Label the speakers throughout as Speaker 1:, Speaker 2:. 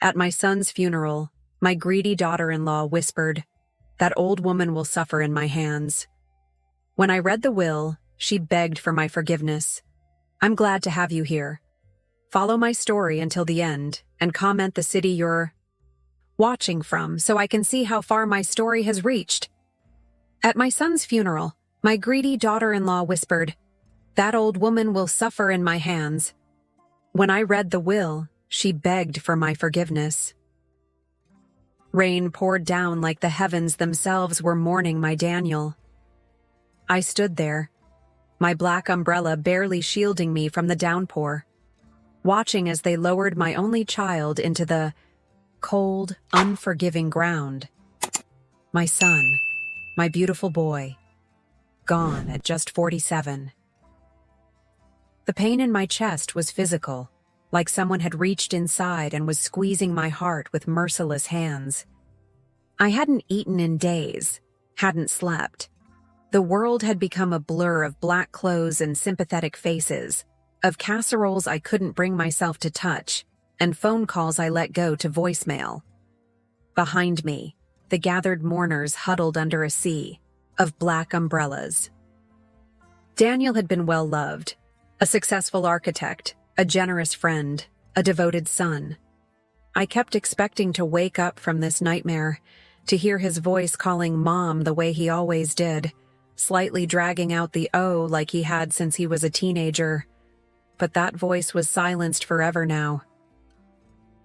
Speaker 1: At my son's funeral, my greedy daughter-in-law whispered, "That old woman will suffer in my hands." When I read the will, she begged for my forgiveness. "I'm glad to have you here. Follow my story until the end and comment the city you're watching from so I can see how far my story has reached." At my son's funeral, my greedy daughter-in-law whispered, "That old woman will suffer in my hands." When I read the will, she begged for my forgiveness. Rain poured down like the heavens themselves were mourning my Daniel. I stood there, my black umbrella barely shielding me from the downpour, watching as they lowered my only child into the cold, unforgiving ground. My son, my beautiful boy, gone at just 47. The pain in my chest was physical, like someone had reached inside and was squeezing my heart with merciless hands. I hadn't eaten in days, hadn't slept. The world had become a blur of black clothes and sympathetic faces, of casseroles I couldn't bring myself to touch, and phone calls I let go to voicemail. Behind me, the gathered mourners huddled under a sea of black umbrellas. Daniel had been well loved, a successful architect, a generous friend, a devoted son. I kept expecting to wake up from this nightmare, to hear his voice calling Mom the way he always did, slightly dragging out the O like he had since he was a teenager. But that voice was silenced forever now.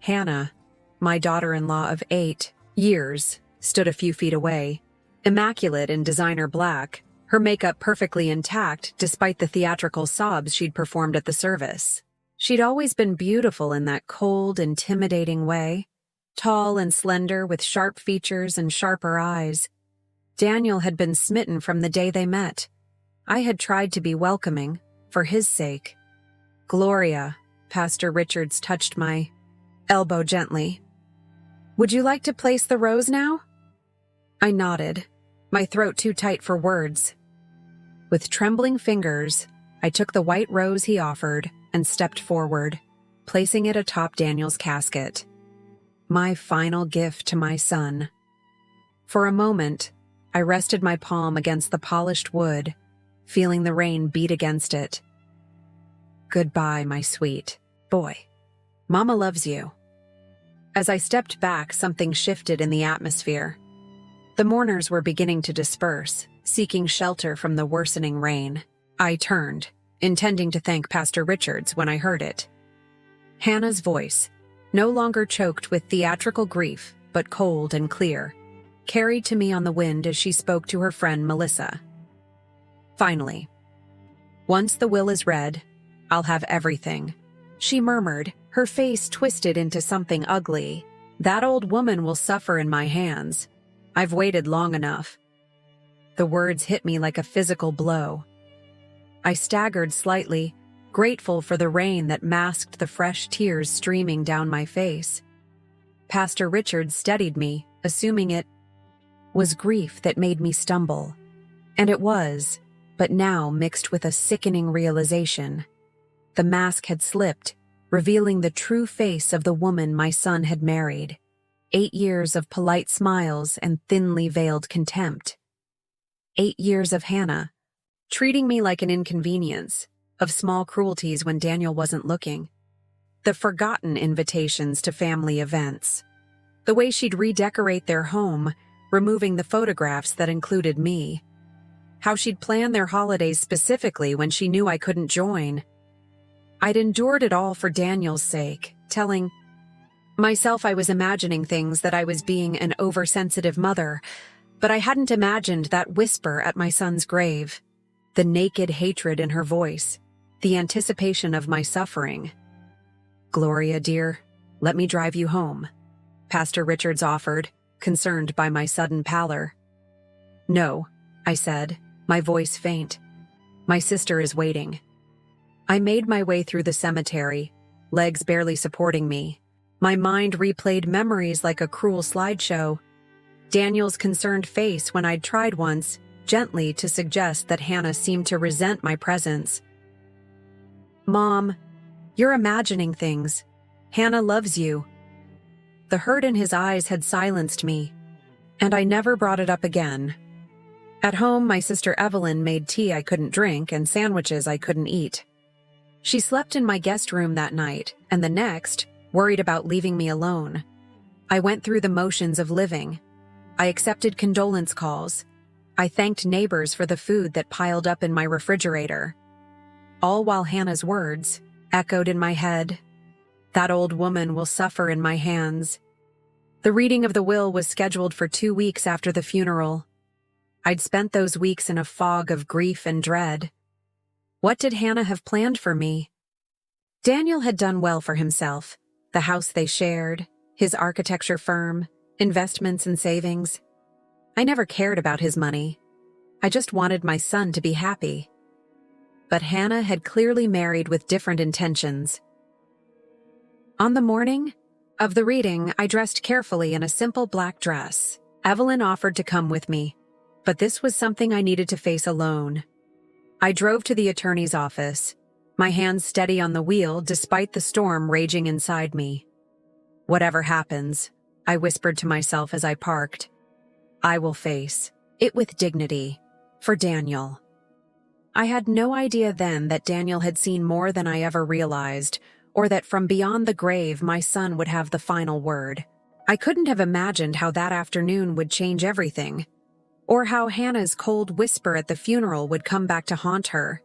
Speaker 1: Hannah, my daughter-in-law of 8 years, stood a few feet away, immaculate in designer black, her makeup perfectly intact despite the theatrical sobs she'd performed at the service. She'd always been beautiful in that cold, intimidating way, tall and slender with sharp features and sharper eyes. Daniel had been smitten from the day they met. I had tried to be welcoming, for his sake. "Gloria," Pastor Richards touched my elbow gently. "Would you like to place the rose now?" I nodded, my throat too tight for words. With trembling fingers, I took the white rose he offered and stepped forward, placing it atop Daniel's casket. My final gift to my son. For a moment, I rested my palm against the polished wood, feeling the rain beat against it. "Goodbye, my sweet boy. Mama loves you." As I stepped back, something shifted in the atmosphere. The mourners were beginning to disperse, seeking shelter from the worsening rain. I turned, intending to thank Pastor Richards when I heard it. Hannah's voice, no longer choked with theatrical grief, but cold and clear, carried to me on the wind as she spoke to her friend Melissa. "Finally, once the will is read, I'll have everything," she murmured, her face twisted into something ugly. "That old woman will suffer in my hands. I've waited long enough." The words hit me like a physical blow. I staggered slightly, grateful for the rain that masked the fresh tears streaming down my face. Pastor Richards steadied me, assuming it was grief that made me stumble. And it was, but now mixed with a sickening realization. The mask had slipped, revealing the true face of the woman my son had married. 8 years of polite smiles and thinly veiled contempt. 8 years of Hannah, treating me like an inconvenience, of small cruelties when Daniel wasn't looking. The forgotten invitations to family events. The way she'd redecorate their home, removing the photographs that included me. How she'd plan their holidays specifically when she knew I couldn't join. I'd endured it all for Daniel's sake, telling myself I was imagining things, that I was being an oversensitive mother, but I hadn't imagined that whisper at my son's grave, the naked hatred in her voice, the anticipation of my suffering. "Gloria, dear, let me drive you home," Pastor Richards offered, concerned by my sudden pallor. "No," I said, my voice faint. "My sister is waiting." I made my way through the cemetery, legs barely supporting me. My mind replayed memories like a cruel slideshow. Daniel's concerned face when I'd tried once, gently, to suggest that Hannah seemed to resent my presence. "Mom, you're imagining things. Hannah loves you." The hurt in his eyes had silenced me, and I never brought it up again. At home, my sister Evelyn made tea I couldn't drink and sandwiches I couldn't eat. She slept in my guest room that night, and the next, worried about leaving me alone. I went through the motions of living. I accepted condolence calls. I thanked neighbors for the food that piled up in my refrigerator. All while Hannah's words echoed in my head. That old woman will suffer in my hands. The reading of the will was scheduled for 2 weeks after the funeral. I'd spent those weeks in a fog of grief and dread. What did Hannah have planned for me? Daniel had done well for himself. The house they shared, his architecture firm, investments and savings. I never cared about his money. I just wanted my son to be happy. But Hannah had clearly married with different intentions. On the morning of the reading, I dressed carefully in a simple black dress. Evelyn offered to come with me, but this was something I needed to face alone. I drove to the attorney's office, my hands steady on the wheel despite the storm raging inside me. Whatever happens, I whispered to myself as I parked, I will face it with dignity, for Daniel. I had no idea then that Daniel had seen more than I ever realized, or that from beyond the grave my son would have the final word. I couldn't have imagined how that afternoon would change everything, or how Hannah's cold whisper at the funeral would come back to haunt her.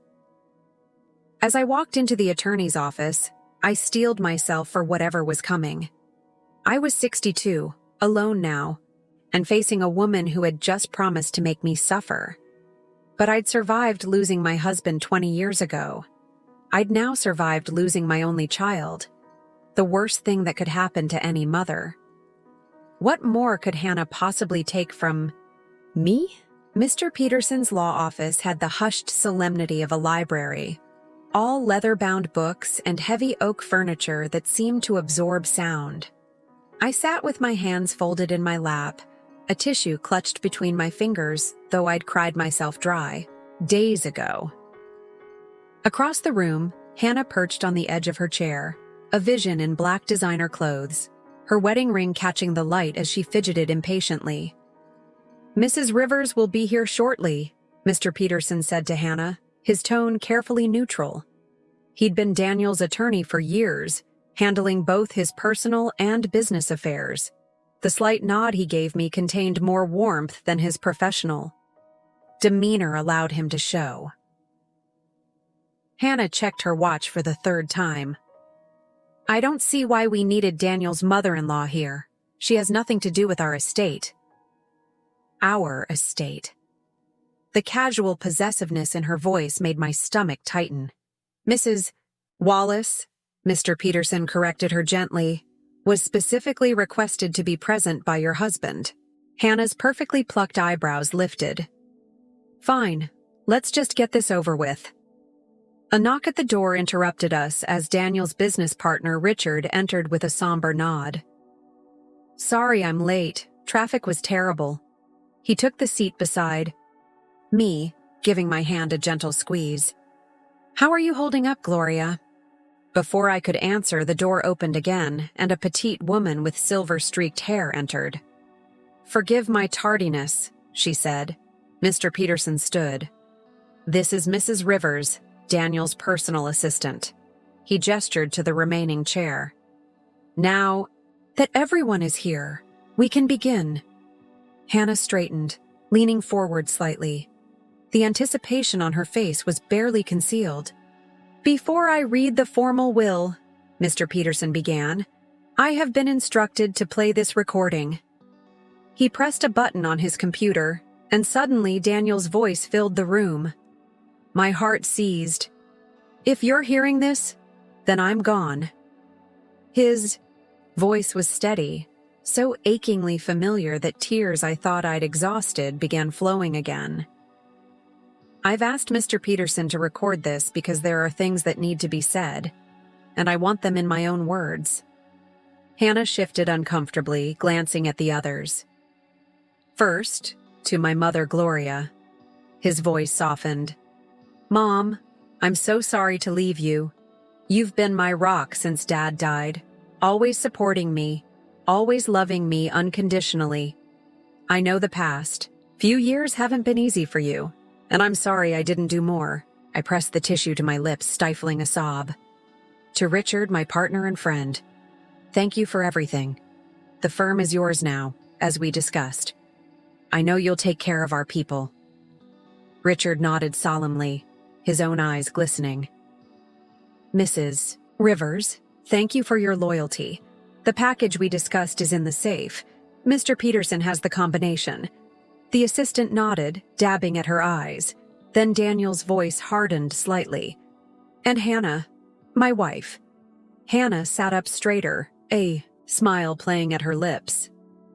Speaker 1: As I walked into the attorney's office, I steeled myself for whatever was coming. I was 62, alone now, and facing a woman who had just promised to make me suffer. But I'd survived losing my husband 20 years ago. I'd now survived losing my only child, the worst thing that could happen to any mother. What more could Hannah possibly take from me? Mr. Peterson's law office had the hushed solemnity of a library, all leather-bound books and heavy oak furniture that seemed to absorb sound. I sat with my hands folded in my lap, a tissue clutched between my fingers, though I'd cried myself dry days ago. Across the room, Hannah perched on the edge of her chair, a vision in black designer clothes, her wedding ring catching the light as she fidgeted impatiently. Mrs. Rivers will be here shortly, Mr. Peterson said to Hannah, his tone carefully neutral. He'd been Daniel's attorney for years, handling both his personal and business affairs. The slight nod he gave me contained more warmth than his professional demeanor allowed him to show. Hannah checked her watch for the 3rd time. I don't see why we needed Daniel's mother-in-law here. She has nothing to do with our estate. Our estate. The casual possessiveness in her voice made my stomach tighten. Mrs. Wallace, Mr. Peterson corrected her gently, was specifically requested to be present by your husband. Hannah's perfectly plucked eyebrows lifted. Fine, let's just get this over with. A knock at the door interrupted us as Daniel's business partner Richard entered with a somber nod. Sorry I'm late, traffic was terrible. He took the seat beside me, giving my hand a gentle squeeze. How are you holding up, Gloria? Before I could answer, the door opened again, and a petite woman with silver-streaked hair entered. Forgive my tardiness, she said. Mr. Peterson stood. This is Mrs. Rivers, Daniel's personal assistant. He gestured to the remaining chair. Now that everyone is here, we can begin. Hannah straightened, leaning forward slightly. The anticipation on her face was barely concealed. Before I read the formal will, Mr. Peterson began, I have been instructed to play this recording. He pressed a button on his computer, and suddenly Daniel's voice filled the room. My heart seized. If you're hearing this, then I'm gone. His voice was steady, so achingly familiar that tears I thought I'd exhausted began flowing again. I've asked Mr. Peterson to record this because there are things that need to be said, and I want them in my own words. Hannah shifted uncomfortably, glancing at the others. First, to my mother Gloria. His voice softened. Mom, I'm so sorry to leave you. You've been my rock since Dad died, always supporting me, always loving me unconditionally. I know the past. Few years haven't been easy for you, and I'm sorry I didn't do more. I pressed the tissue to my lips, stifling a sob. To Richard, my partner and friend, thank you for everything. The firm is yours now, as we discussed. I know you'll take care of our people. Richard nodded solemnly, his own eyes glistening. Mrs. Rivers, thank you for your loyalty. The package we discussed is in the safe. Mr. Peterson has the combination. The assistant nodded, dabbing at her eyes. Then Daniel's voice hardened slightly. And Hannah, my wife. Hannah sat up straighter, a smile playing at her lips.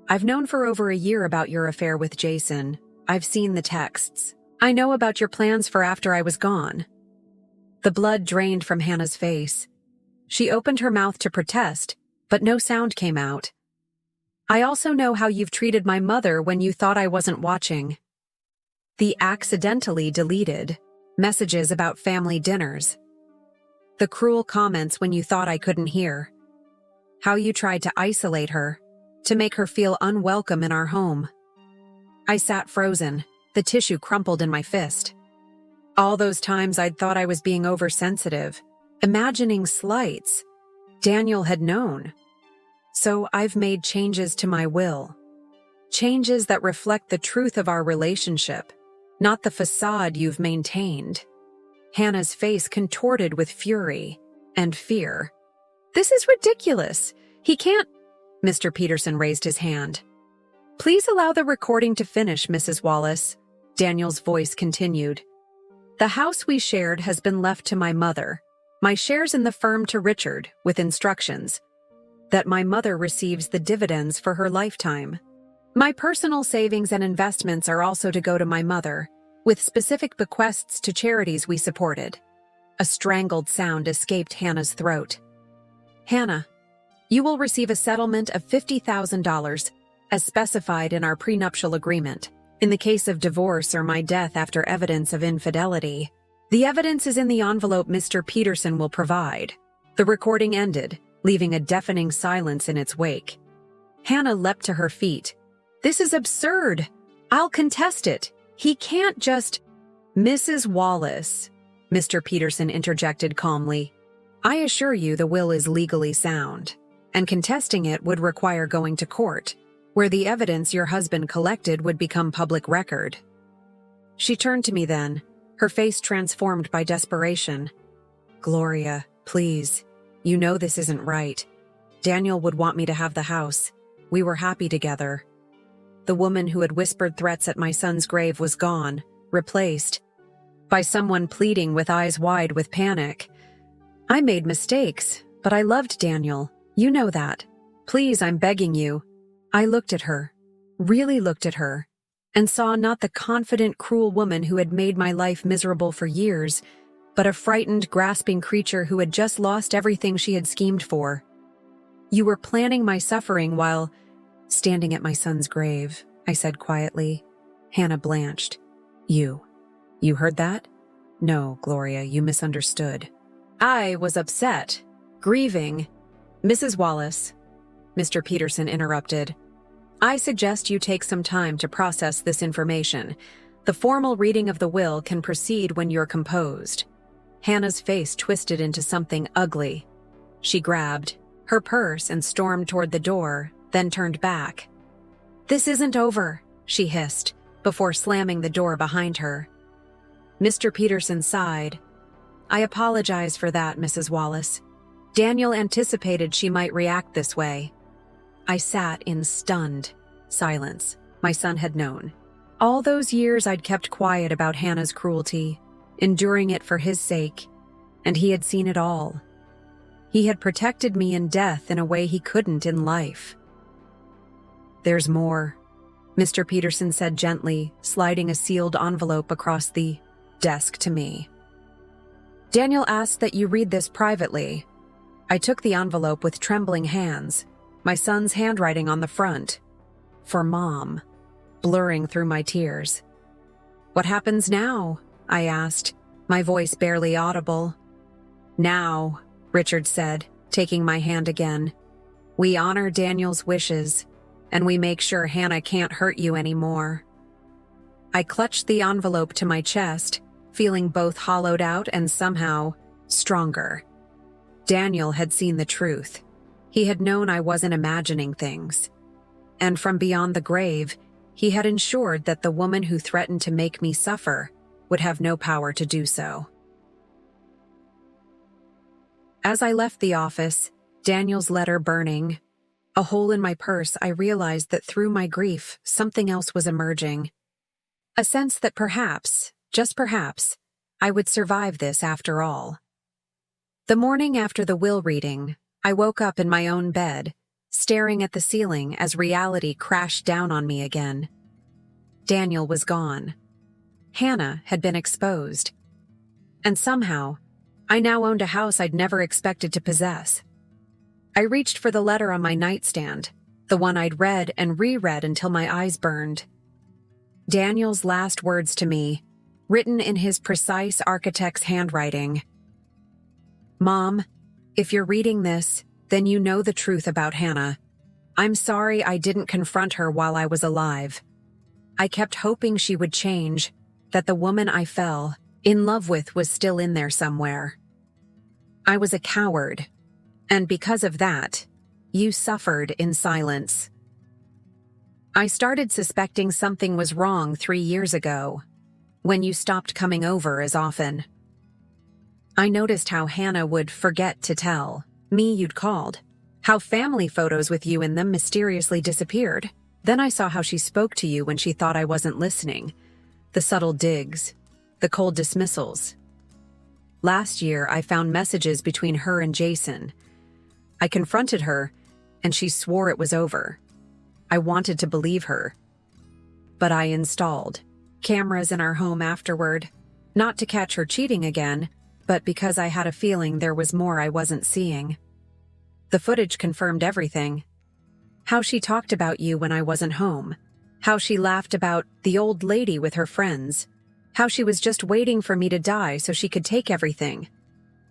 Speaker 1: I've known for over a year about your affair with Jason. I've seen the texts. I know about your plans for after I was gone. The blood drained from Hannah's face. She opened her mouth to protest, but no sound came out. I also know how you've treated my mother when you thought I wasn't watching. The accidentally deleted messages about family dinners. The cruel comments when you thought I couldn't hear. How you tried to isolate her, to make her feel unwelcome in our home. I sat frozen, the tissue crumpled in my fist. All those times I'd thought I was being oversensitive, imagining slights. Daniel had known. So I've made changes to my will. Changes that reflect the truth of our relationship, not the facade you've maintained. Hannah's face contorted with fury and fear. This is ridiculous. He can't. Mr. Peterson raised his hand. Please allow the recording to finish, Mrs. Wallace. Daniel's voice continued. The house we shared has been left to my mother. My shares in the firm to Richard, with instructions that my mother receives the dividends for her lifetime. My personal savings and investments are also to go to my mother, with specific bequests to charities we supported. A strangled sound escaped Hannah's throat. Hannah, you will receive a settlement of $50,000, as specified in our prenuptial agreement. In the case of divorce or my death after evidence of infidelity, the evidence is in the envelope Mr. Peterson will provide. The recording ended, leaving a deafening silence in its wake. Hannah leapt to her feet. This is absurd. I'll contest it. He can't just... Mrs. Wallace, Mr. Peterson interjected calmly. I assure you the will is legally sound, and contesting it would require going to court, where the evidence your husband collected would become public record. She turned to me then, her face transformed by desperation. Gloria, please. You know this isn't right. Daniel would want me to have the house. We were happy together. The woman who had whispered threats at my son's grave was gone, replaced by someone pleading with eyes wide with panic. I made mistakes, but I loved Daniel. You know that. Please, I'm begging you. I looked at her, really looked at her, and saw not the confident, cruel woman who had made my life miserable for years, but a frightened, grasping creature who had just lost everything she had schemed for. You were planning my suffering while standing at my son's grave, I said quietly. Hannah blanched. You heard that? No, Gloria, you misunderstood. I was upset, grieving. Mrs. Wallace, Mr. Peterson interrupted. I suggest you take some time to process this information. The formal reading of the will can proceed when you're composed. Hannah's face twisted into something ugly. She grabbed her purse and stormed toward the door, then turned back. This isn't over, she hissed, before slamming the door behind her. Mr. Peterson sighed. I apologize for that, Mrs. Wallace. Daniel anticipated she might react this way. I sat in stunned silence. My son had known. All those years I'd kept quiet about Hannah's cruelty, enduring it for his sake, and he had seen it all. He had protected me in death in a way he couldn't in life. There's more, Mr. Peterson said gently, sliding a sealed envelope across the desk to me. Daniel asked that you read this privately. I took the envelope with trembling hands, my son's handwriting on the front. For Mom, blurring through my tears. What happens now? I asked, my voice barely audible. Now, Richard said, taking my hand again. We honor Daniel's wishes, and we make sure Hannah can't hurt you anymore." I clutched the envelope to my chest, feeling both hollowed out and somehow stronger. Daniel had seen the truth. He had known I wasn't imagining things. And from beyond the grave, he had ensured that the woman who threatened to make me suffer would have no power to do so. As I left the office, Daniel's letter burning, a hole in my purse, I realized that through my grief, something else was emerging. A sense that perhaps, just perhaps, I would survive this after all. The morning after the will reading, I woke up in my own bed, staring at the ceiling as reality crashed down on me again. Daniel was gone. Hannah had been exposed. And somehow, I now owned a house I'd never expected to possess. I reached for the letter on my nightstand, the one I'd read and reread until my eyes burned. Daniel's last words to me, written in his precise architect's handwriting. "Mom, if you're reading this, then you know the truth about Hannah. I'm sorry I didn't confront her while I was alive. I kept hoping she would change, that the woman I fell in love with was still in there somewhere. I was a coward, and because of that, you suffered in silence. I started suspecting something was wrong 3 years ago, when you stopped coming over as often. I noticed how Hannah would forget to tell me you'd called, how family photos with you in them mysteriously disappeared. Then I saw how she spoke to you when she thought I wasn't listening, the subtle digs, the cold dismissals. Last year, I found messages between her and Jason. I confronted her, and she swore it was over. I wanted to believe her. But I installed cameras in our home afterward, not to catch her cheating again, but because I had a feeling there was more I wasn't seeing. The footage confirmed everything. How she talked about you when I wasn't home. How she laughed about the old lady with her friends. How she was just waiting for me to die so she could take everything.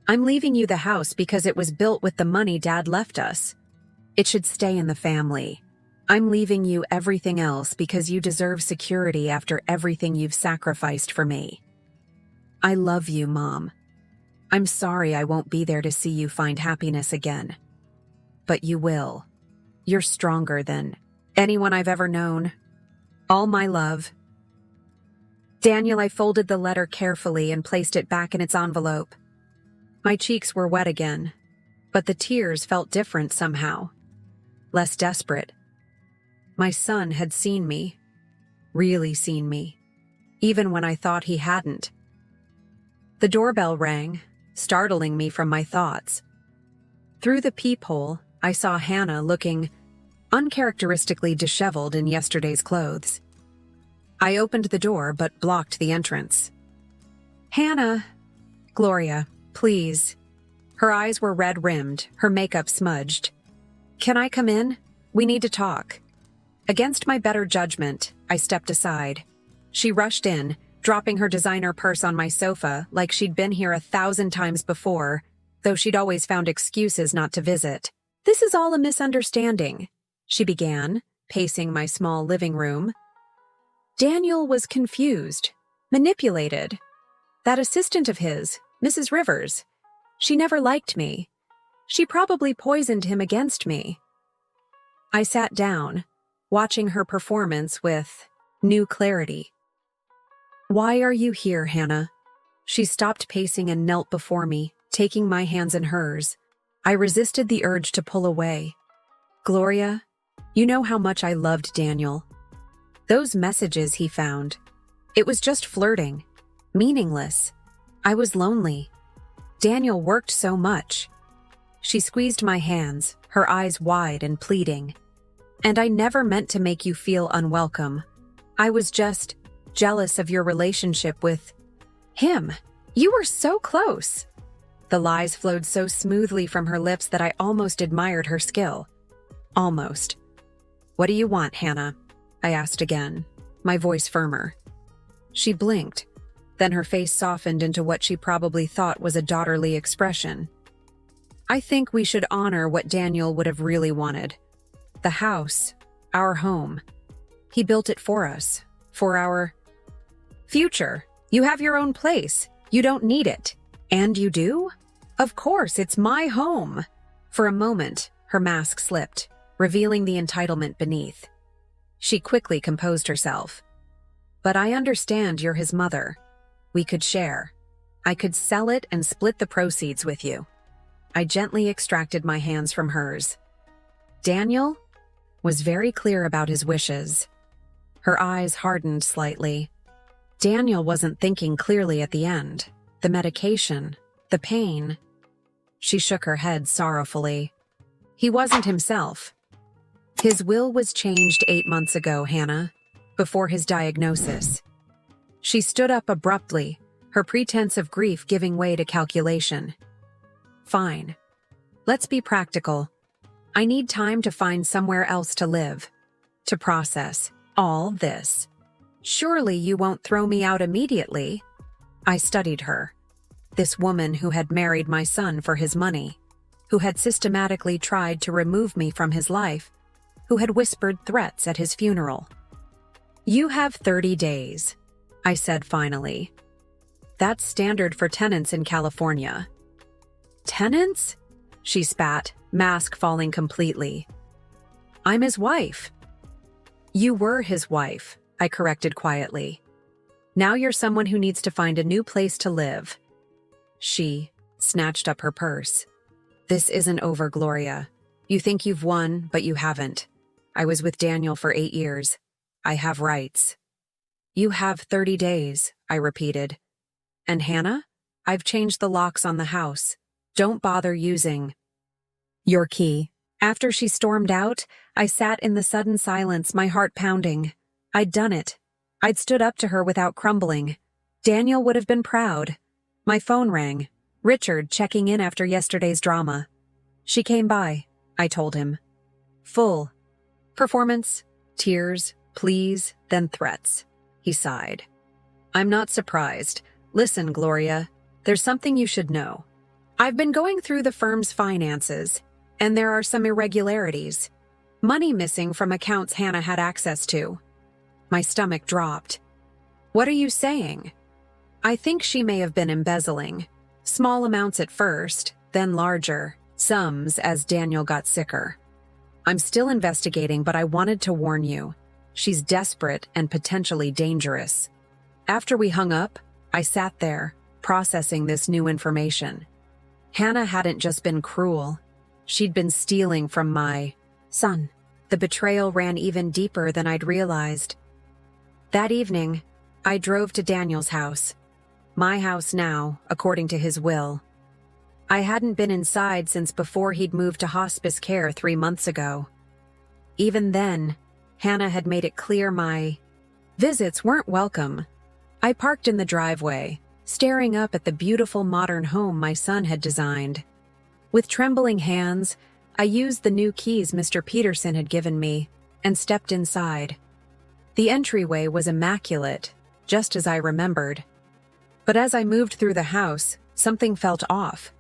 Speaker 1: I'm leaving you the house because it was built with the money Dad left us. It should stay in the family. I'm leaving you everything else because you deserve security after everything you've sacrificed for me. I love you, Mom. I'm sorry I won't be there to see you find happiness again. But you will. You're stronger than anyone I've ever known. All my love." Daniel, I folded the letter carefully and placed it back in its envelope. My cheeks were wet again, but the tears felt different somehow. Less desperate. My son had seen me. Really seen me. Even when I thought he hadn't. The doorbell rang, startling me from my thoughts. Through the peephole, I saw Hannah looking uncharacteristically disheveled in yesterday's clothes. I opened the door but blocked the entrance. "Hannah." "Gloria, please." Her eyes were red-rimmed, her makeup smudged. "Can I come in? We need to talk." Against my better judgment, I stepped aside. She rushed in, dropping her designer purse on my sofa like she'd been here 1,000 times before, though she'd always found excuses not to visit. "This is all a misunderstanding," she began, pacing my small living room. Daniel was confused, manipulated. That assistant of his, Mrs. Rivers, she never liked me. She probably poisoned him against me. I sat down, watching her performance with new clarity. "Why are you here, Hannah?" She stopped pacing and knelt before me, taking my hands in hers. I resisted the urge to pull away. "Gloria, you know how much I loved Daniel. Those messages he found. It was just flirting. Meaningless. I was lonely. Daniel worked so much." She squeezed my hands, her eyes wide and pleading. "And I never meant to make you feel unwelcome. I was just jealous of your relationship with him. You were so close." The lies flowed so smoothly from her lips that I almost admired her skill. Almost. "What do you want, Hannah?" I asked again, my voice firmer. She blinked. Then her face softened into what she probably thought was a daughterly expression. I think we should honor what Daniel would have really wanted. The house, our home. He built it for us, for our future. You have your own place. You don't need it. And you do? Of course, it's my home. For a moment, her mask slipped, revealing the entitlement beneath. She quickly composed herself. But I understand you're his mother. We could share. I could sell it and split the proceeds with you. I gently extracted my hands from hers. Daniel was very clear about his wishes. Her eyes hardened slightly. Daniel wasn't thinking clearly at the end. The medication, the pain. She shook her head sorrowfully. He wasn't himself. His will was changed 8 months ago, Hannah, before his diagnosis. She stood up abruptly, her pretense of grief giving way to calculation. Fine. Let's be practical. I need time to find somewhere else to live, to process all this. Surely you won't throw me out immediately. I studied her. This woman who had married my son for his money, who had systematically tried to remove me from his life, who had whispered threats at his funeral. You have 30 days, I said finally. That's standard for tenants in California. Tenants? She spat, mask falling completely. I'm his wife. You were his wife, I corrected quietly. Now you're someone who needs to find a new place to live. She snatched up her purse. This isn't over, Gloria. You think you've won, but you haven't. I was with Daniel for 8 years. I have rights. You have 30 days, I repeated. And Hannah? I've changed the locks on the house. Don't bother using your key. After she stormed out, I sat in the sudden silence, my heart pounding. I'd done it. I'd stood up to her without crumbling. Daniel would have been proud. My phone rang. Richard checking in after yesterday's drama. She came by, I told him. Full. Performance, tears, pleas, then threats. He sighed. I'm not surprised. Listen, Gloria, there's something you should know. I've been going through the firm's finances, and there are some irregularities. Money missing from accounts Hannah had access to. My stomach dropped. What are you saying? I think she may have been embezzling. Small amounts at first, then larger sums as Daniel got sicker. I'm still investigating, but I wanted to warn you. She's desperate and potentially dangerous. After we hung up, I sat there, processing this new information. Hannah hadn't just been cruel. She'd been stealing from my son. The betrayal ran even deeper than I'd realized. That evening, I drove to Daniel's house. My house now, according to his will. I hadn't been inside since before he'd moved to hospice care 3 months ago. Even then, Hannah had made it clear my visits weren't welcome. I parked in the driveway, staring up at the beautiful modern home my son had designed. With trembling hands, I used the new keys Mr. Peterson had given me and stepped inside. The entryway was immaculate, just as I remembered. But as I moved through the house, something felt off.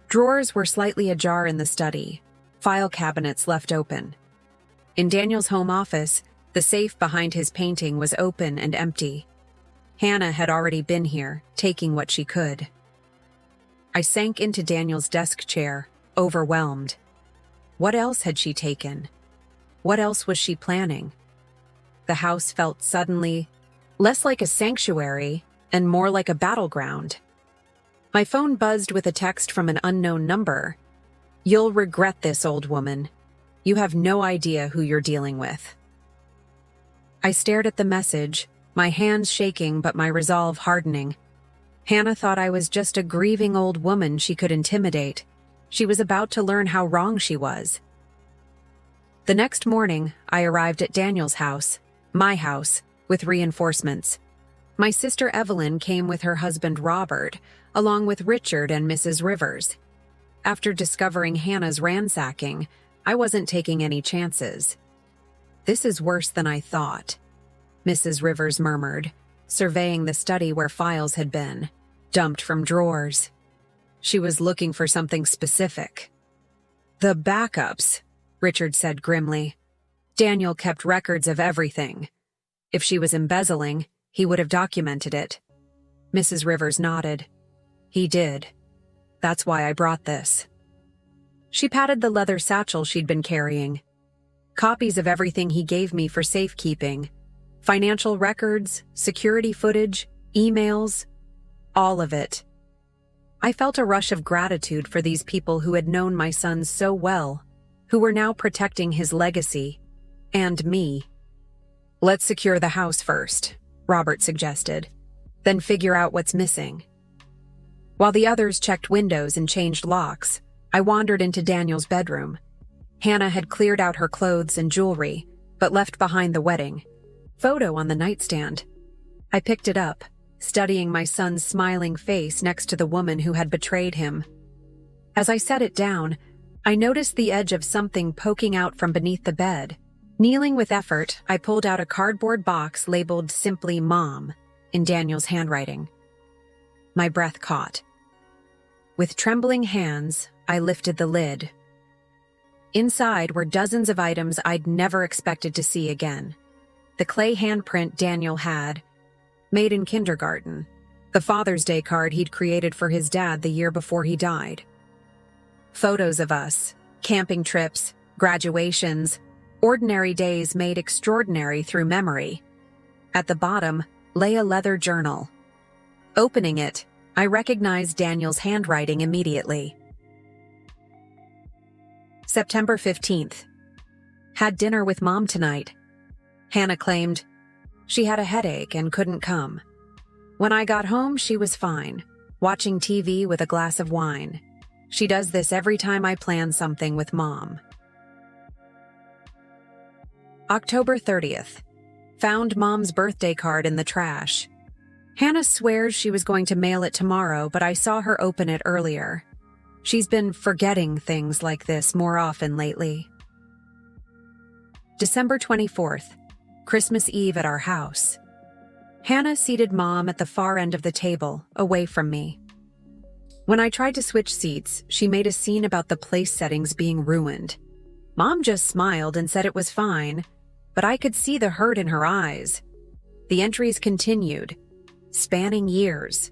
Speaker 1: Drawers were slightly ajar in the study, file cabinets left open. In Daniel's home office, the safe behind his painting was open and empty. Hannah had already been here, taking what she could. I sank into Daniel's desk chair, overwhelmed. What else had she taken? What else was she planning? The house felt suddenly less like a sanctuary and more like a battleground. My phone buzzed with a text from an unknown number. You'll regret this, old woman. You have no idea who you're dealing with. I stared at the message, my hands shaking but my resolve hardening. Hannah thought I was just a grieving old woman she could intimidate. She was about to learn how wrong she was. The next morning, I arrived at Daniel's house, my house, with reinforcements. My sister Evelyn came with her husband Robert, along with Richard and Mrs. Rivers. After discovering Hannah's ransacking, I wasn't taking any chances. This is worse than I thought, Mrs. Rivers murmured, surveying the study where files had been, dumped from drawers. She was looking for something specific. The backups, Richard said grimly. Daniel kept records of everything. If she was embezzling, he would have documented it. Mrs. Rivers nodded. He did. That's why I brought this. She patted the leather satchel she'd been carrying. Copies of everything he gave me for safekeeping. Financial records, security footage, emails, all of it. I felt a rush of gratitude for these people who had known my son so well, who were now protecting his legacy. And me. Let's secure the house first, Robert suggested. Then figure out what's missing. While the others checked windows and changed locks, I wandered into Daniel's bedroom. Hannah had cleared out her clothes and jewelry, but left behind the wedding photo on the nightstand. I picked it up, studying my son's smiling face next to the woman who had betrayed him. As I set it down, I noticed the edge of something poking out from beneath the bed. Kneeling with effort, I pulled out a cardboard box labeled simply Mom in Daniel's handwriting. My breath caught. With trembling hands, I lifted the lid. Inside were dozens of items I'd never expected to see again. The clay handprint Daniel had, made in kindergarten. The Father's Day card he'd created for his dad the year before he died. Photos of us, camping trips, graduations, ordinary days made extraordinary through memory. At the bottom lay a leather journal. Opening it, I recognized Daniel's handwriting immediately. September 15th. Had dinner with Mom tonight. Hannah claimed she had a headache and couldn't come. When I got home, she was fine, watching TV with a glass of wine. She does this every time I plan something with Mom. October 30th. Found Mom's birthday card in the trash. Hannah swears she was going to mail it tomorrow, but I saw her open it earlier. She's been forgetting things like this more often lately. December 24th. Christmas Eve at our house. Hannah seated Mom at the far end of the table, away from me. When I tried to switch seats, she made a scene about the place settings being ruined. Mom just smiled and said it was fine, but I could see the hurt in her eyes. The entries continued, spanning years.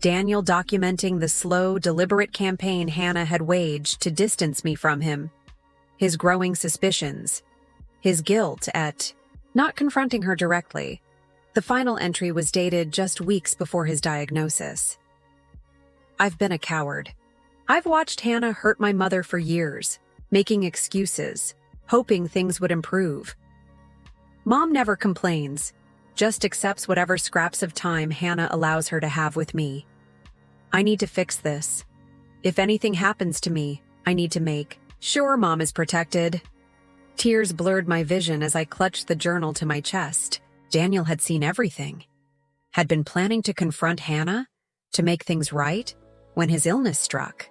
Speaker 1: Daniel documenting the slow, deliberate campaign Hannah had waged to distance me from him. His growing suspicions. His guilt at not confronting her directly. The final entry was dated just weeks before his diagnosis. I've been a coward. I've watched Hannah hurt my mother for years, making excuses, hoping things would improve. Mom never complains, just accepts whatever scraps of time Hannah allows her to have with me. I need to fix this. If anything happens to me, I need to make sure Mom is protected. Tears blurred my vision as I clutched the journal to my chest. Daniel had seen everything. Had been planning to confront Hannah, to make things right, when his illness struck.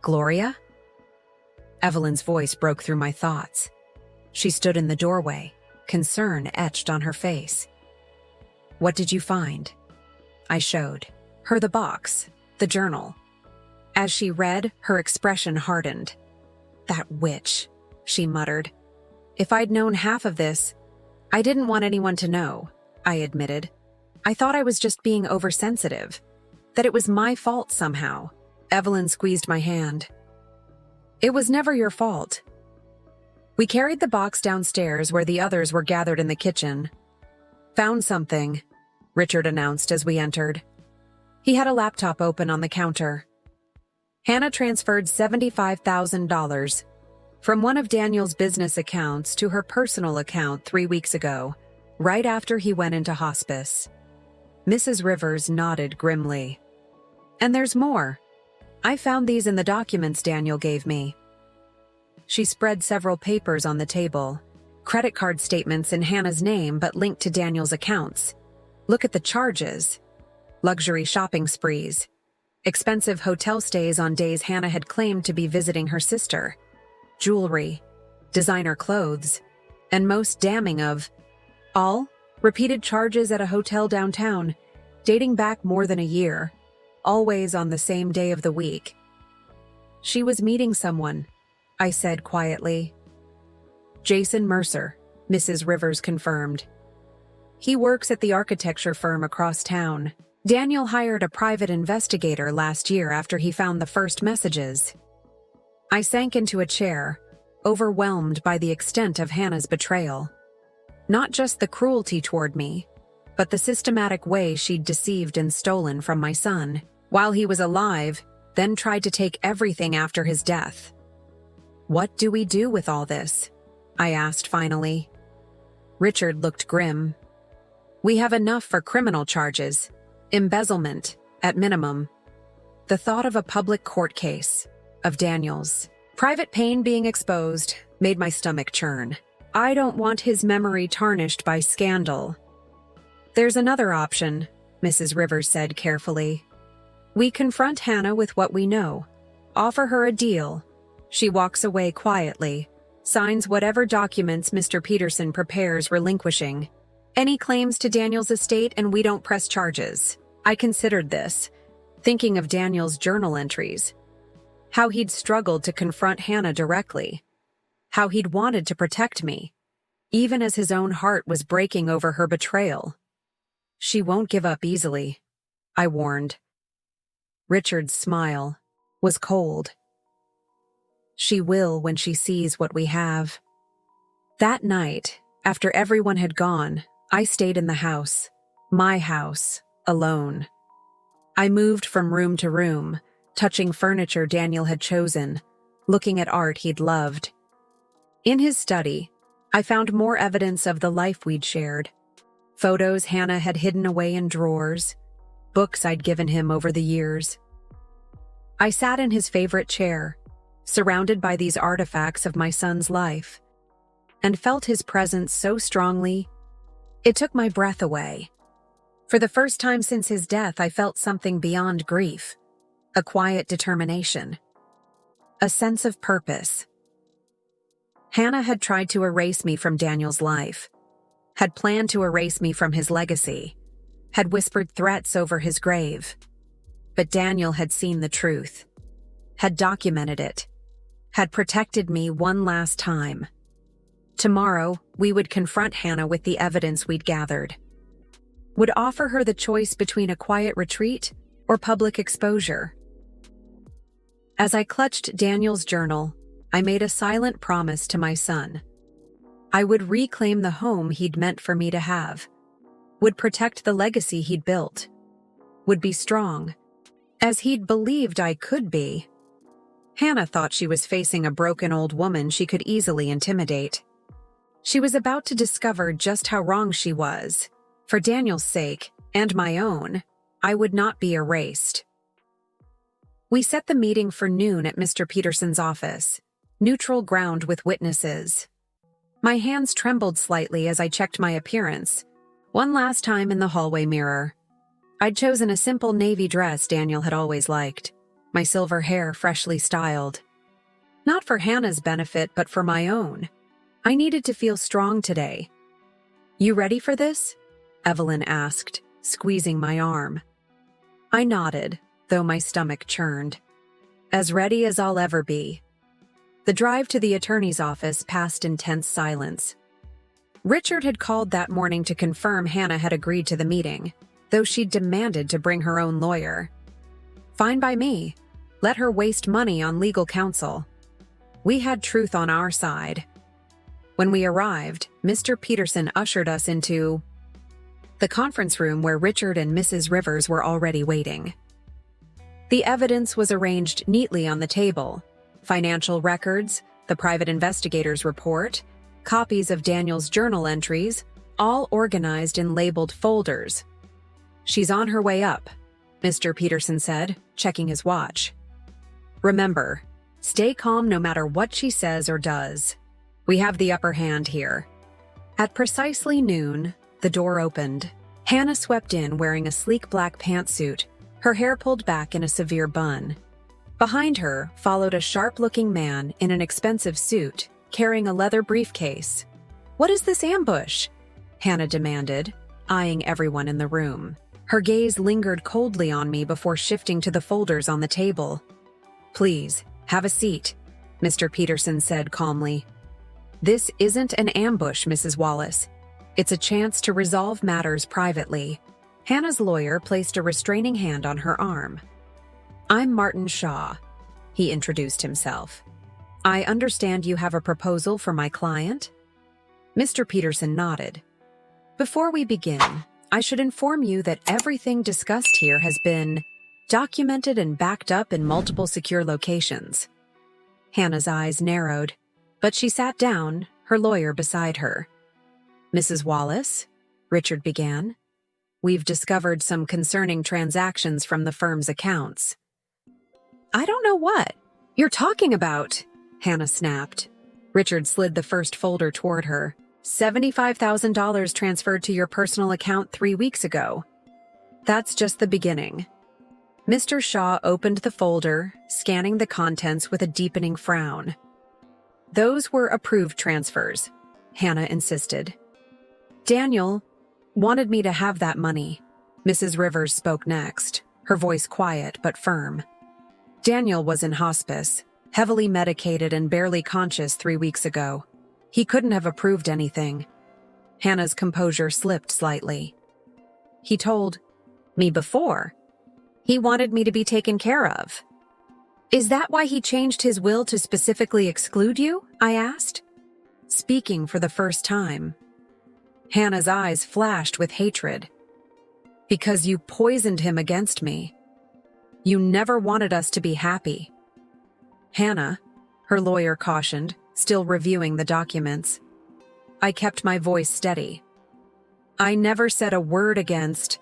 Speaker 1: Gloria? Evelyn's voice broke through my thoughts. She stood in the doorway, concern etched on her face. What did you find? I showed her the box, the journal. As she read, her expression hardened. That witch, she muttered. If I'd known half of this, I didn't want anyone to know, I admitted. I thought I was just being oversensitive, that it was my fault somehow. Evelyn squeezed my hand. It was never your fault. We carried the box downstairs where the others were gathered in the kitchen. Found something, Richard announced as we entered. He had a laptop open on the counter. Hannah transferred $75,000 from one of Daniel's business accounts to her personal account 3 weeks ago, right after he went into hospice. Mrs. Rivers nodded grimly. And there's more. I found these in the documents Daniel gave me. She spread several papers on the table, credit card statements in Hannah's name but linked to Daniel's accounts. Look at the charges. Luxury shopping sprees. Expensive hotel stays on days Hannah had claimed to be visiting her sister. Jewelry. Designer clothes. And most damning of all, repeated charges at a hotel downtown, dating back more than a year. always on the same day of the week. She was meeting someone, I said quietly. Jason Mercer, Mrs. Rivers confirmed. He works at the architecture firm across town. Daniel hired a private investigator last year after he found the first messages. I sank into a chair, overwhelmed by the extent of Hannah's betrayal. Not just the cruelty toward me, but the systematic way she'd deceived and stolen from my son while he was alive, then tried to take everything after his death. What do we do with all this? I asked finally. Richard looked grim. We have enough for criminal charges. Embezzlement, at minimum. The thought of a public court case, of Daniel's private pain being exposed, made my stomach churn. I don't want his memory tarnished by scandal. There's another option, Mrs. Rivers said carefully. We confront Hannah with what we know, offer her a deal. She walks away quietly, signs whatever documents Mr. Peterson prepares relinquishing any claims to Daniel's estate, and we don't press charges. I considered this, thinking of Daniel's journal entries. How he'd struggled to confront Hannah directly. How he'd wanted to protect me, even as his own heart was breaking over her betrayal. She won't give up easily, I warned. Richard's smile was cold. She will when she sees what we have. That night, after everyone had gone, I stayed in the house, my house, alone. I moved from room to room, touching furniture Daniel had chosen, looking at art he'd loved. In his study, I found more evidence of the life we'd shared. Photos Hannah had hidden away in drawers, books I'd given him over the years. I sat in his favorite chair, surrounded by these artifacts of my son's life, and felt his presence so strongly, it took my breath away. For the first time since his death, I felt something beyond grief, a quiet determination, a sense of purpose. Hannah had tried to erase me from Daniel's life, had planned to erase me from his legacy, had whispered threats over his grave. But Daniel had seen the truth, had documented it, had protected me one last time. Tomorrow, we would confront Hannah with the evidence we'd gathered. Would offer her the choice between a quiet retreat or public exposure. As I clutched Daniel's journal, I made a silent promise to my son. I would reclaim the home he'd meant for me to have, would protect the legacy he'd built, would be strong, as he'd believed I could be. Hannah thought she was facing a broken old woman she could easily intimidate. She was about to discover just how wrong she was. For Daniel's sake, and my own, I would not be erased. We set the meeting for noon at Mr. Peterson's office, neutral ground with witnesses. My hands trembled slightly as I checked my appearance, one last time in the hallway mirror. I'd chosen a simple navy dress Daniel had always liked, my silver hair freshly styled. Not for Hannah's benefit, but for my own. I needed to feel strong today. You ready for this? Evelyn asked, squeezing my arm. I nodded, though my stomach churned. As ready as I'll ever be. The drive to the attorney's office passed in tense silence. Richard had called that morning to confirm Hannah had agreed to the meeting, though she'd demanded to bring her own lawyer. Fine by me. Let her waste money on legal counsel. We had truth on our side. When we arrived, Mr. Peterson ushered us into the conference room where Richard and Mrs. Rivers were already waiting. The evidence was arranged neatly on the table. Financial records, the private investigator's report, copies of Daniel's journal entries, all organized in labeled folders. She's on her way up, Mr. Peterson said, checking his watch. Remember, stay calm no matter what she says or does. We have the upper hand here. At precisely noon, the door opened. Hannah swept in wearing a sleek black pantsuit, her hair pulled back in a severe bun. Behind her followed a sharp-looking man in an expensive suit, carrying a leather briefcase. "What is this ambush?" Hannah demanded, eyeing everyone in the room. Her gaze lingered coldly on me before shifting to the folders on the table. "Please, have a seat," Mr. Peterson said calmly. "This isn't an ambush, Mrs. Wallace. It's a chance to resolve matters privately." Hannah's lawyer placed a restraining hand on her arm. "I'm Martin Shaw," he introduced himself. "I understand you have a proposal for my client?" Mr. Peterson nodded. "Before we begin, I should inform you that everything discussed here has been documented and backed up in multiple secure locations." Hannah's eyes narrowed, but she sat down, her lawyer beside her. "Mrs. Wallace," Richard began, "we've discovered some concerning transactions from the firm's accounts." "I don't know what you're talking about," Hannah snapped. Richard slid the first folder toward her. $75,000 transferred to your personal account 3 weeks ago. That's just the beginning. Mr. Shaw opened the folder, scanning the contents with a deepening frown. "Those were approved transfers," Hannah insisted. "Daniel wanted me to have that money." Mrs. Rivers spoke next, her voice quiet but firm. "Daniel was in hospice, heavily medicated and barely conscious 3 weeks ago. He couldn't have approved anything." Hannah's composure slipped slightly. "He told me before. He wanted me to be taken care of." "Is that why he changed his will to specifically exclude you?" I asked, speaking for the first time. Hannah's eyes flashed with hatred. "Because you poisoned him against me. You never wanted us to be happy." "Hannah," her lawyer cautioned, still reviewing the documents. I kept my voice steady. "I never said a word against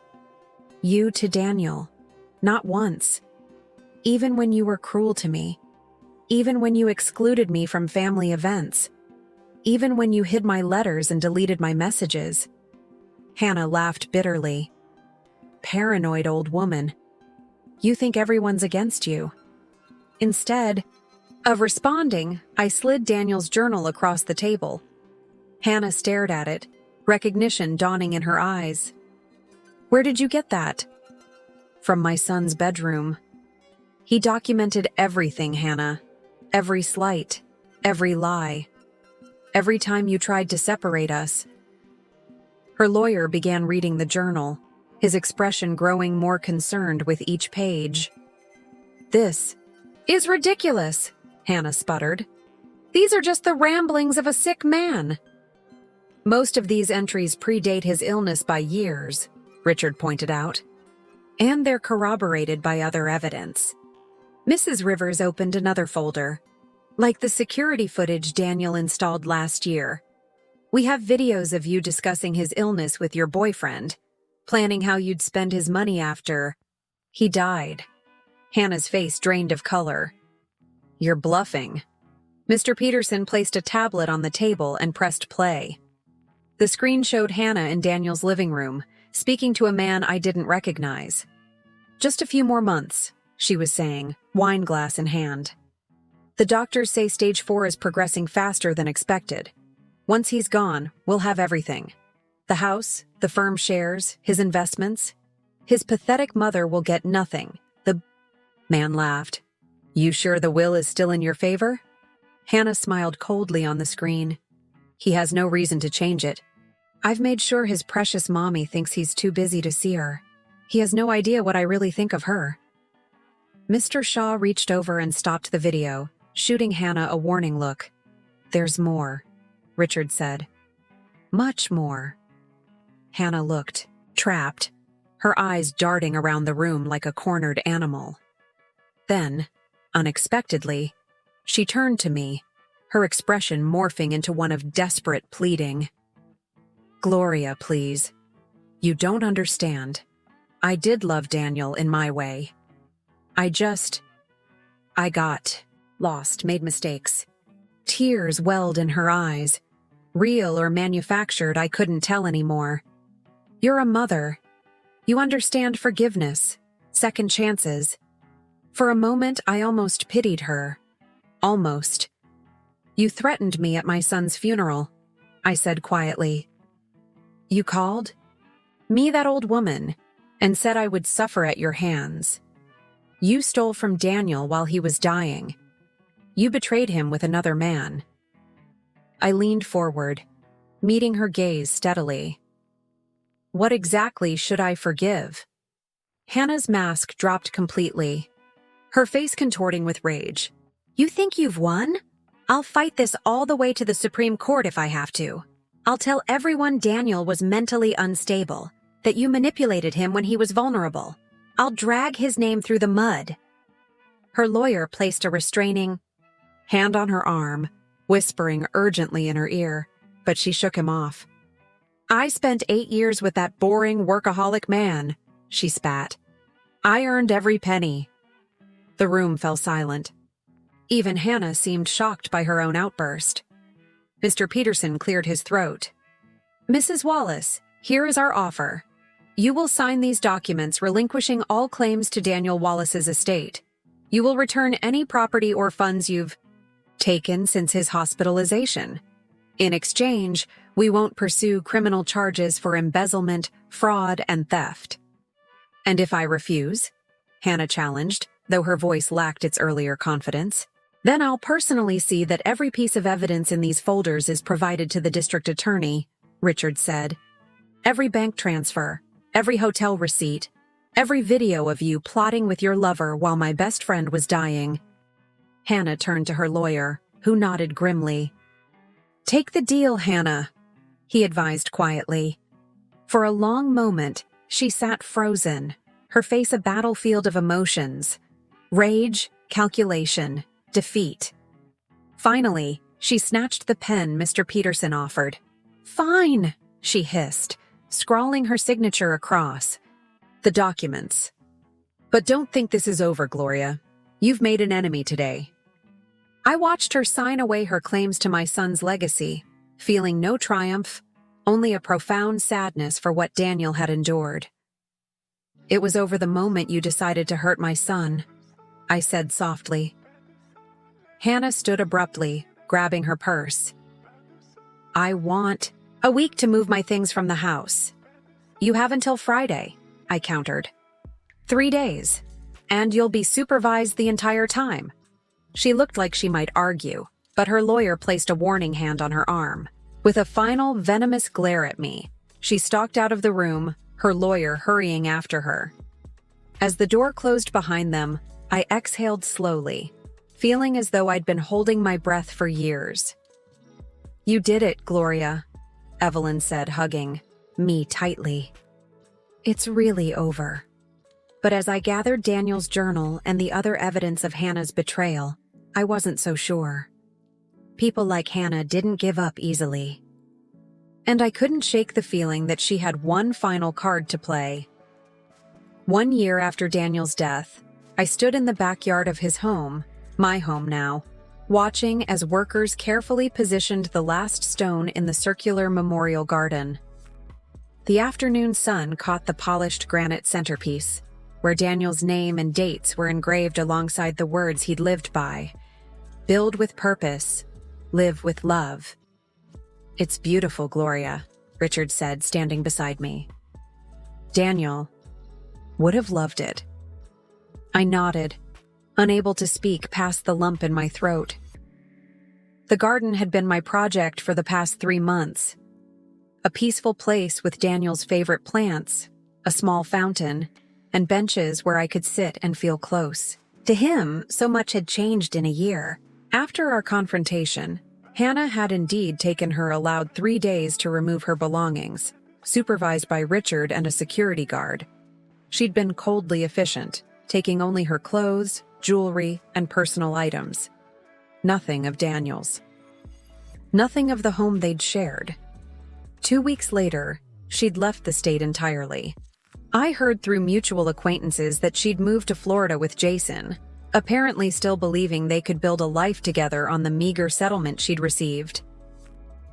Speaker 1: you to Daniel. Not once. Even when you were cruel to me. Even when you excluded me from family events. Even when you hid my letters and deleted my messages." Hannah laughed bitterly. "Paranoid old woman. You think everyone's against you." Instead of responding, I slid Daniel's journal across the table. Hannah stared at it, recognition dawning in her eyes. "Where did you get that?" "From my son's bedroom." He documented everything, Hannah. Every slight, every lie. Every time you tried to separate us. Her lawyer began reading the journal, his expression growing more concerned with each page. "This is ridiculous," Hannah sputtered. "These are just the ramblings of a sick man." "Most of these entries predate his illness by years," Richard pointed out. "And they're corroborated by other evidence." Mrs. Rivers opened another folder. "Like the security footage Daniel installed last year. We have videos of you discussing his illness with your boyfriend, planning how you'd spend his money after he died." Hannah's face drained of color. "You're bluffing." Mr. Peterson placed a tablet on the table and pressed play. The screen showed Hannah in Daniel's living room, speaking to a man I didn't recognize. "Just a few more months," she was saying, wine glass in hand. "The doctors say stage 4 is progressing faster than expected. Once he's gone, we'll have everything. The house, the firm shares, his investments. His pathetic mother will get nothing." The man laughed. "You sure the will is still in your favor?" Hannah smiled coldly on the screen. "He has no reason to change it. I've made sure his precious mommy thinks he's too busy to see her. He has no idea what I really think of her." Mr. Shaw reached over and stopped the video, shooting Hannah a warning look. "There's more," Richard said. "Much more." Hannah looked, trapped, her eyes darting around the room like a cornered animal. Then, unexpectedly, she turned to me, her expression morphing into one of desperate pleading. "Gloria, please. You don't understand. I did love Daniel in my way. I got lost, made mistakes." Tears welled in her eyes. Real or manufactured, I couldn't tell anymore. "You're a mother. You understand forgiveness, second chances." For a moment, I almost pitied her. Almost. "You threatened me at my son's funeral," I said quietly. "You called me that old woman, and said I would suffer at your hands. You stole from Daniel while he was dying. You betrayed him with another man." I leaned forward, meeting her gaze steadily. What exactly should I forgive? Hannah's mask dropped completely, her face contorting with rage. "You think you've won? I'll fight this all the way to the Supreme Court if I have to. I'll tell everyone Daniel was mentally unstable, that you manipulated him when he was vulnerable. I'll drag his name through the mud." Her lawyer placed a restraining hand on her arm, whispering urgently in her ear, but she shook him off. "I spent 8 years with that boring workaholic man," she spat. "I earned every penny." The room fell silent. Even Hannah seemed shocked by her own outburst. Mr. Peterson cleared his throat. "Mrs. Wallace, here is our offer. You will sign these documents relinquishing all claims to Daniel Wallace's estate. You will return any property or funds you've taken since his hospitalization. In exchange, we won't pursue criminal charges for embezzlement, fraud, and theft." "And if I refuse?" Hannah challenged, though her voice lacked its earlier confidence. "Then I'll personally see that every piece of evidence in these folders is provided to the district attorney," Richard said. "Every bank transfer, every hotel receipt, every video of you plotting with your lover while my best friend was dying." Hannah turned to her lawyer, who nodded grimly. "Take the deal, Hannah," he advised quietly. For a long moment, she sat frozen, her face a battlefield of emotions: rage, calculation, defeat. Finally, she snatched the pen Mr. Peterson offered. "Fine," she hissed, scrawling her signature across the documents. "But don't think this is over, Gloria. You've made an enemy today." I watched her sign away her claims to my son's legacy, feeling no triumph, only a profound sadness for what Daniel had endured. "It was over the moment you decided to hurt my son," I said softly. Hannah stood abruptly, grabbing her purse. "I want a week to move my things from the house." "You have until Friday," I countered. "3 days, and you'll be supervised the entire time." She looked like she might argue, but her lawyer placed a warning hand on her arm. With a final venomous glare at me, she stalked out of the room, her lawyer hurrying after her. As the door closed behind them, I exhaled slowly, feeling as though I'd been holding my breath for years. "You did it, Gloria," Evelyn said, hugging me tightly. "It's really over." But as I gathered Daniel's journal and the other evidence of Hannah's betrayal, I wasn't so sure. People like Hannah didn't give up easily. And I couldn't shake the feeling that she had one final card to play. 1 year after Daniel's death, I stood in the backyard of his home, my home now, watching as workers carefully positioned the last stone in the circular memorial garden. The afternoon sun caught the polished granite centerpiece, where Daniel's name and dates were engraved alongside the words he'd lived by. "Build with purpose, live with love." "It's beautiful, Gloria," Richard said, standing beside me. "Daniel would have loved it." I nodded, unable to speak past the lump in my throat. The garden had been my project for the past 3 months. A peaceful place with Daniel's favorite plants, a small fountain, and benches where I could sit and feel close. To him, so much had changed in a year. After our confrontation, Hannah had indeed taken her allowed 3 days to remove her belongings, supervised by Richard and a security guard. She'd been coldly efficient, taking only her clothes, jewelry, and personal items. Nothing of Daniel's. Nothing of the home they'd shared. 2 weeks later, she'd left the state entirely. I heard through mutual acquaintances that she'd moved to Florida with Jason, apparently still believing they could build a life together on the meager settlement she'd received.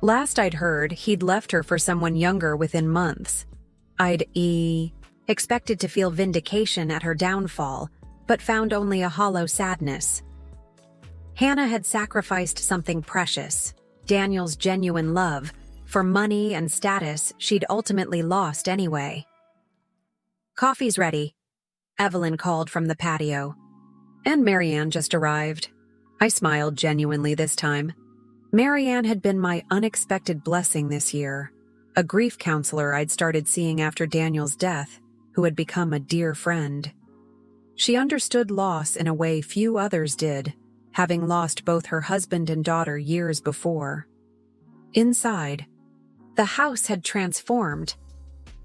Speaker 1: Last I'd heard, he'd left her for someone younger within months. I'd expected to feel vindication at her downfall, but found only a hollow sadness. Hannah had sacrificed something precious, Daniel's genuine love, for money and status she'd ultimately lost anyway. Coffee's ready, Evelyn called from the patio. And Marianne just arrived. I smiled genuinely this time. Marianne had been my unexpected blessing this year, a grief counselor I'd started seeing after Daniel's death, who had become a dear friend. She understood loss in a way few others did, having lost both her husband and daughter years before. Inside, the house had transformed.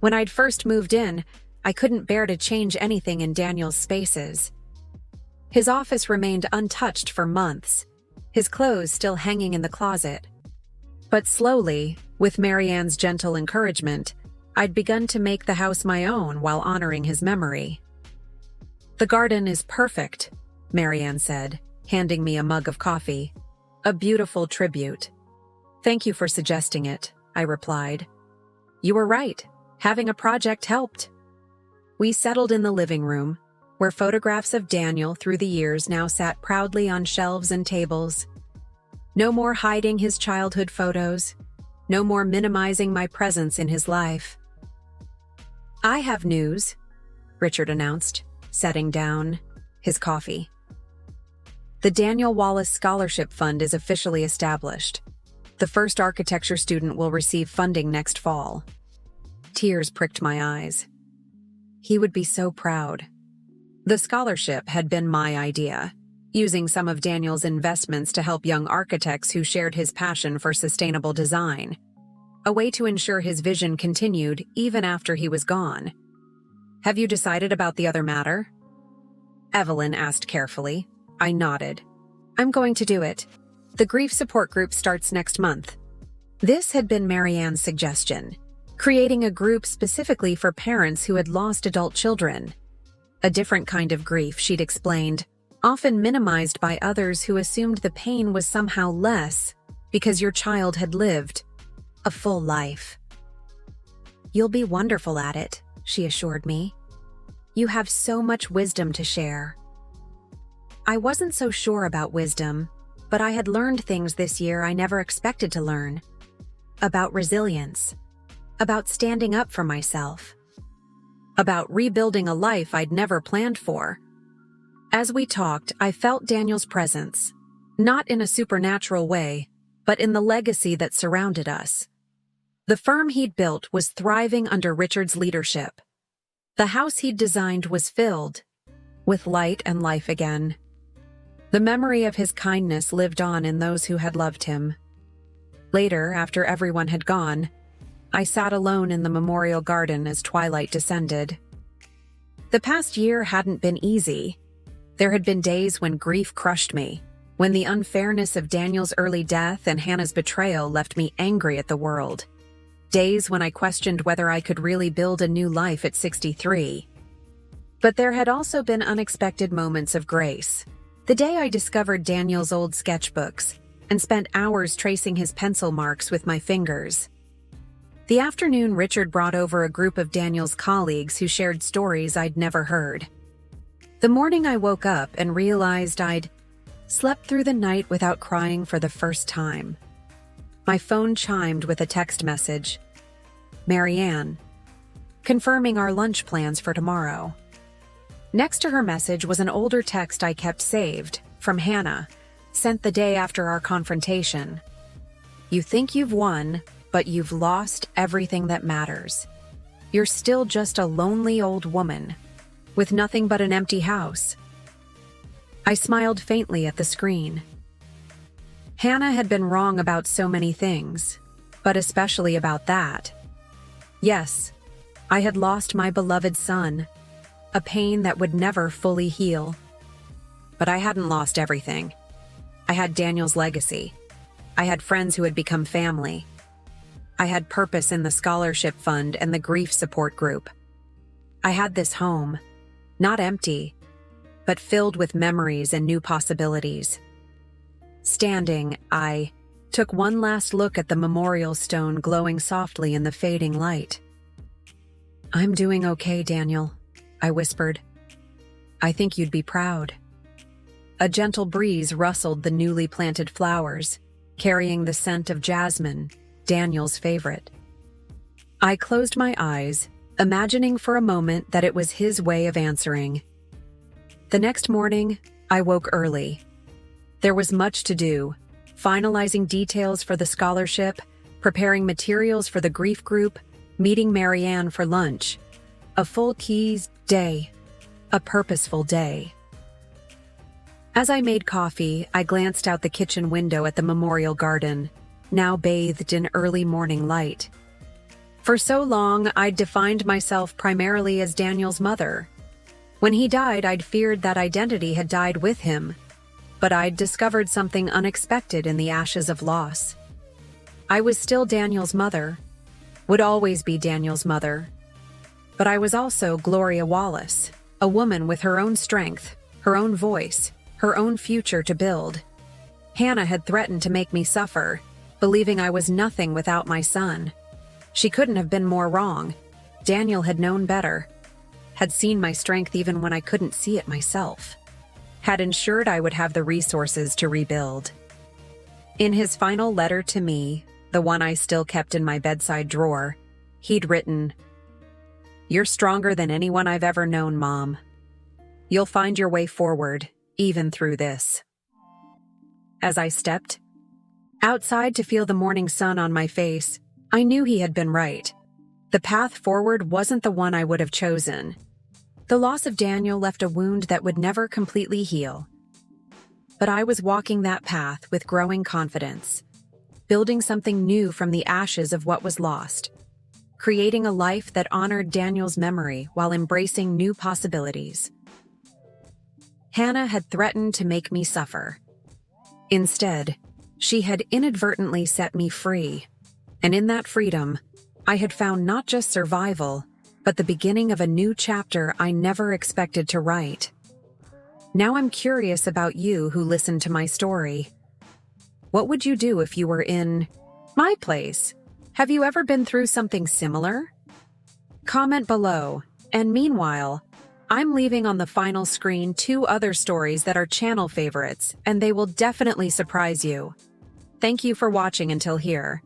Speaker 1: When I'd first moved in, I couldn't bear to change anything in Daniel's spaces. His office remained untouched for months, his clothes still hanging in the closet. But slowly, with Marianne's gentle encouragement, I'd begun to make the house my own while honoring his memory. "The garden is perfect," Marianne said, handing me a mug of coffee. "A beautiful tribute." "Thank you for suggesting it," I replied. "You were right. Having a project helped." We settled in the living room, where photographs of Daniel through the years now sat proudly on shelves and tables. No more hiding his childhood photos. No more minimizing my presence in his life. "I have news," Richard announced, setting down his coffee. "The Daniel Wallace Scholarship Fund is officially established. The first architecture student will receive funding next fall." Tears pricked my eyes. He would be so proud. The scholarship had been my idea, using some of Daniel's investments to help young architects who shared his passion for sustainable design, a way to ensure his vision continued even after he was gone. "Have you decided about the other matter?" Evelyn asked carefully. I nodded. "I'm going to do it. The grief support group starts next month." This had been Marianne's suggestion, creating a group specifically for parents who had lost adult children. A different kind of grief, she'd explained, often minimized by others who assumed the pain was somehow less because your child had lived a full life. "You'll be wonderful at it," she assured me. "You have so much wisdom to share." I wasn't so sure about wisdom, but I had learned things this year I never expected to learn. About resilience. About standing up for myself. About rebuilding a life I'd never planned for. As we talked, I felt Daniel's presence, not in a supernatural way, but in the legacy that surrounded us. The firm he'd built was thriving under Richard's leadership. The house he'd designed was filled with light and life again. The memory of his kindness lived on in those who had loved him. Later, after everyone had gone, I sat alone in the memorial garden as twilight descended. The past year hadn't been easy. There had been days when grief crushed me, when the unfairness of Daniel's early death and Hannah's betrayal left me angry at the world. Days when I questioned whether I could really build a new life at 63. But there had also been unexpected moments of grace. The day I discovered Daniel's old sketchbooks and spent hours tracing his pencil marks with my fingers. The afternoon Richard brought over a group of Daniel's colleagues who shared stories I'd never heard. The morning I woke up and realized I'd slept through the night without crying for the first time. My phone chimed with a text message. "Marianne, confirming our lunch plans for tomorrow." Next to her message was an older text I kept saved, from Hannah, sent the day after our confrontation. "You think you've won, but you've lost everything that matters. You're still just a lonely old woman, with nothing but an empty house." I smiled faintly at the screen. Hannah had been wrong about so many things, but especially about that. Yes, I had lost my beloved son, a pain that would never fully heal. But I hadn't lost everything. I had Daniel's legacy. I had friends who had become family. I had purpose in the scholarship fund and the grief support group. I had this home, not empty, but filled with memories and new possibilities. Standing, I took one last look at the memorial stone glowing softly in the fading light. "I'm doing okay, Daniel," I whispered. "I think you'd be proud." A gentle breeze rustled the newly planted flowers, carrying the scent of jasmine, Daniel's favorite. I closed my eyes, imagining for a moment that it was his way of answering. The next morning, I woke early. There was much to do, finalizing details for the scholarship, preparing materials for the grief group, meeting Marianne for lunch. A full keys day. A purposeful day. As I made coffee, I glanced out the kitchen window at the memorial garden, now bathed in early morning light. For so long, I'd defined myself primarily as Daniel's mother. When he died, I'd feared that identity had died with him, but I'd discovered something unexpected in the ashes of loss. I was still Daniel's mother, would always be Daniel's mother, but I was also Gloria Wallace, a woman with her own strength, her own voice, her own future to build. Hannah had threatened to make me suffer, believing I was nothing without my son. She couldn't have been more wrong. Daniel had known better, had seen my strength even when I couldn't see it myself, had ensured I would have the resources to rebuild. In his final letter to me, the one I still kept in my bedside drawer, he'd written, "You're stronger than anyone I've ever known, Mom. You'll find your way forward, even through this." As I stepped outside to feel the morning sun on my face, I knew he had been right. The path forward wasn't the one I would have chosen. The loss of Daniel left a wound that would never completely heal. But I was walking that path with growing confidence, building something new from the ashes of what was lost, creating a life that honored Daniel's memory while embracing new possibilities. Hannah had threatened to make me suffer. Instead, she had inadvertently set me free. And in that freedom, I had found not just survival, but the beginning of a new chapter I never expected to write. Now I'm curious about you who listened to my story. What would you do if you were in my place? Have you ever been through something similar? Comment below. And meanwhile, I'm leaving on the final screen 2 other stories that are channel favorites, and they will definitely surprise you. Thank you for watching until here.